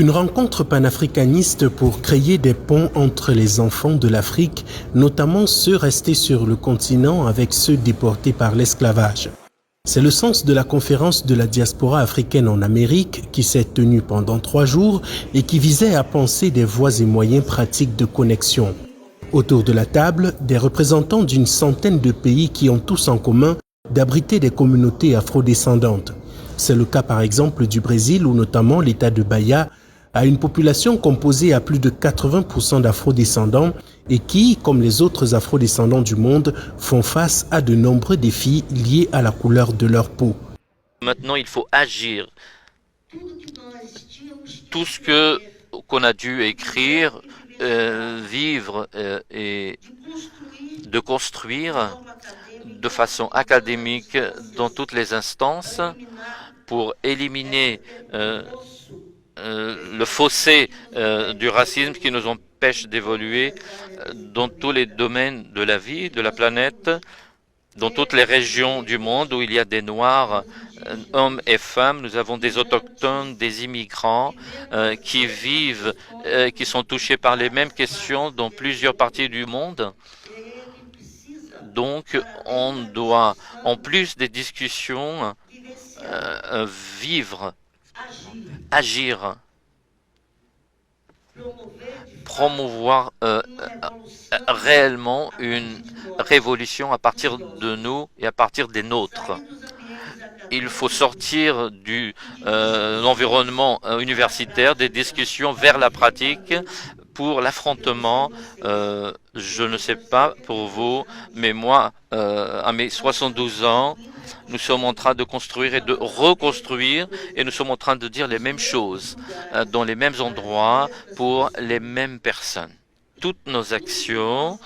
Une rencontre panafricaniste pour créer des ponts entre les enfants de l'Afrique, notamment ceux restés sur le continent avec ceux déportés par l'esclavage. C'est le sens de la conférence de la diaspora africaine en Amérique qui s'est tenue pendant 3 jours et qui visait à penser des voies et moyens pratiques de connexion. Autour de la table, des représentants d'une centaine de pays qui ont tous en commun d'abriter des communautés afrodescendantes. C'est le cas par exemple du Brésil où notamment l'État de Bahia a une population composée à plus de 80% d'afrodescendants et qui, comme les autres afrodescendants du monde, font face à de nombreux défis liés à la couleur de leur peau. Maintenant, il faut agir. Tout ce qu'on a dû écrire, vivre et de construire de façon académique dans toutes les instances pour éliminer le fossé du racisme qui nous empêche d'évoluer dans tous les domaines de la vie, de la planète, dans toutes les régions du monde où il y a des Noirs, hommes et femmes. Nous avons des autochtones, des immigrants qui vivent, qui sont touchés par les mêmes questions dans plusieurs parties du monde. Donc, on doit, en plus des discussions, vivre, agir, promouvoir réellement une révolution à partir de nous et à partir des nôtres. Il faut sortir de l'environnement universitaire, des discussions vers la pratique pour l'affrontement. Je ne sais pas pour vous, mais moi, à mes 72 ans, nous sommes en train de construire et de reconstruire et nous sommes en train de dire les mêmes choses dans les mêmes endroits pour les mêmes personnes. Toutes nos actions,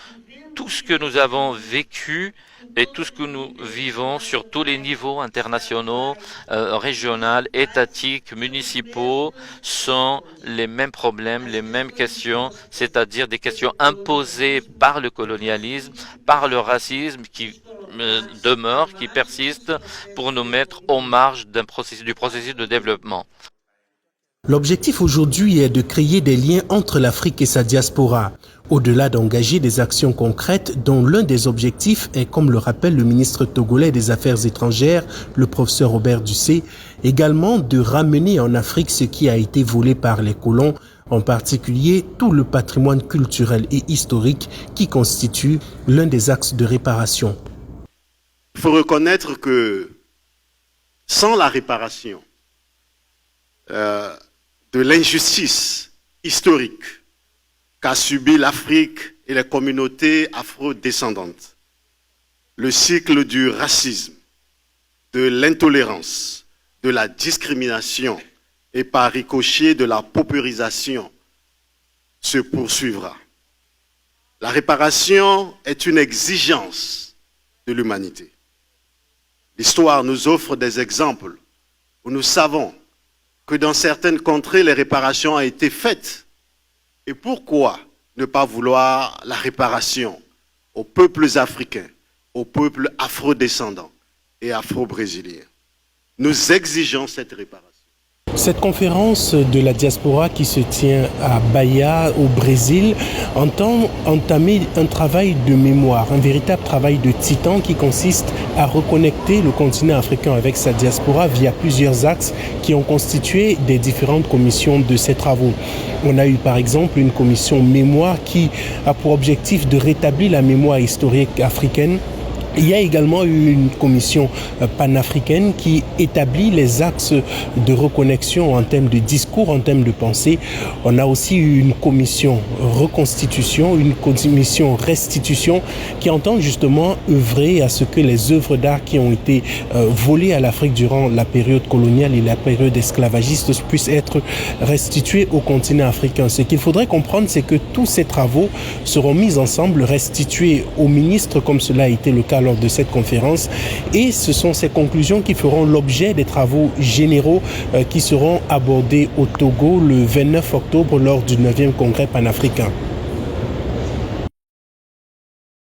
tout ce que nous avons vécu et tout ce que nous vivons sur tous les niveaux internationaux, régionaux, étatiques, municipaux, sont les mêmes problèmes, les mêmes questions, c'est-à-dire des questions imposées par le colonialisme, par le racisme qui demeure, qui persiste pour nous mettre aux marges du processus de développement. L'objectif aujourd'hui est de créer des liens entre l'Afrique et sa diaspora, au-delà d'engager des actions concrètes dont l'un des objectifs est, comme le rappelle le ministre togolais des Affaires étrangères, le professeur Robert Ducé, également de ramener en Afrique ce qui a été volé par les colons, en particulier tout le patrimoine culturel et historique qui constitue l'un des axes de réparation. Il faut reconnaître que sans la réparation de l'injustice historique qu'a subi l'Afrique et les communautés afro-descendantes, le cycle du racisme, de l'intolérance, de la discrimination et par ricochet de la paupérisation se poursuivra. La réparation est une exigence de l'humanité. L'histoire nous offre des exemples où nous savons que dans certaines contrées, les réparations ont été faites. Et pourquoi ne pas vouloir la réparation aux peuples africains, aux peuples afro-descendants et afro-brésiliens? Nous exigeons cette réparation. Cette conférence de la diaspora qui se tient à Bahia, au Brésil, entend entamer un travail de mémoire, un véritable travail de titan qui consiste à reconnecter le continent africain avec sa diaspora via plusieurs axes qui ont constitué des différentes commissions de ces travaux. On a eu par exemple une commission mémoire qui a pour objectif de rétablir la mémoire historique africaine. Il y a également eu une commission panafricaine qui établit les axes de reconnexion en termes de discours, en termes de pensée. On a aussi eu une commission reconstitution, une commission restitution qui entend justement œuvrer à ce que les œuvres d'art qui ont été volées à l'Afrique durant la période coloniale et la période esclavagiste puissent être restituées au continent africain. Ce qu'il faudrait comprendre, c'est que tous ces travaux seront mis ensemble, restitués aux ministres comme cela a été le cas lors de cette conférence, et ce sont ces conclusions qui feront l'objet des travaux généraux qui seront abordés au Togo le 29 octobre lors du 9e congrès panafricain.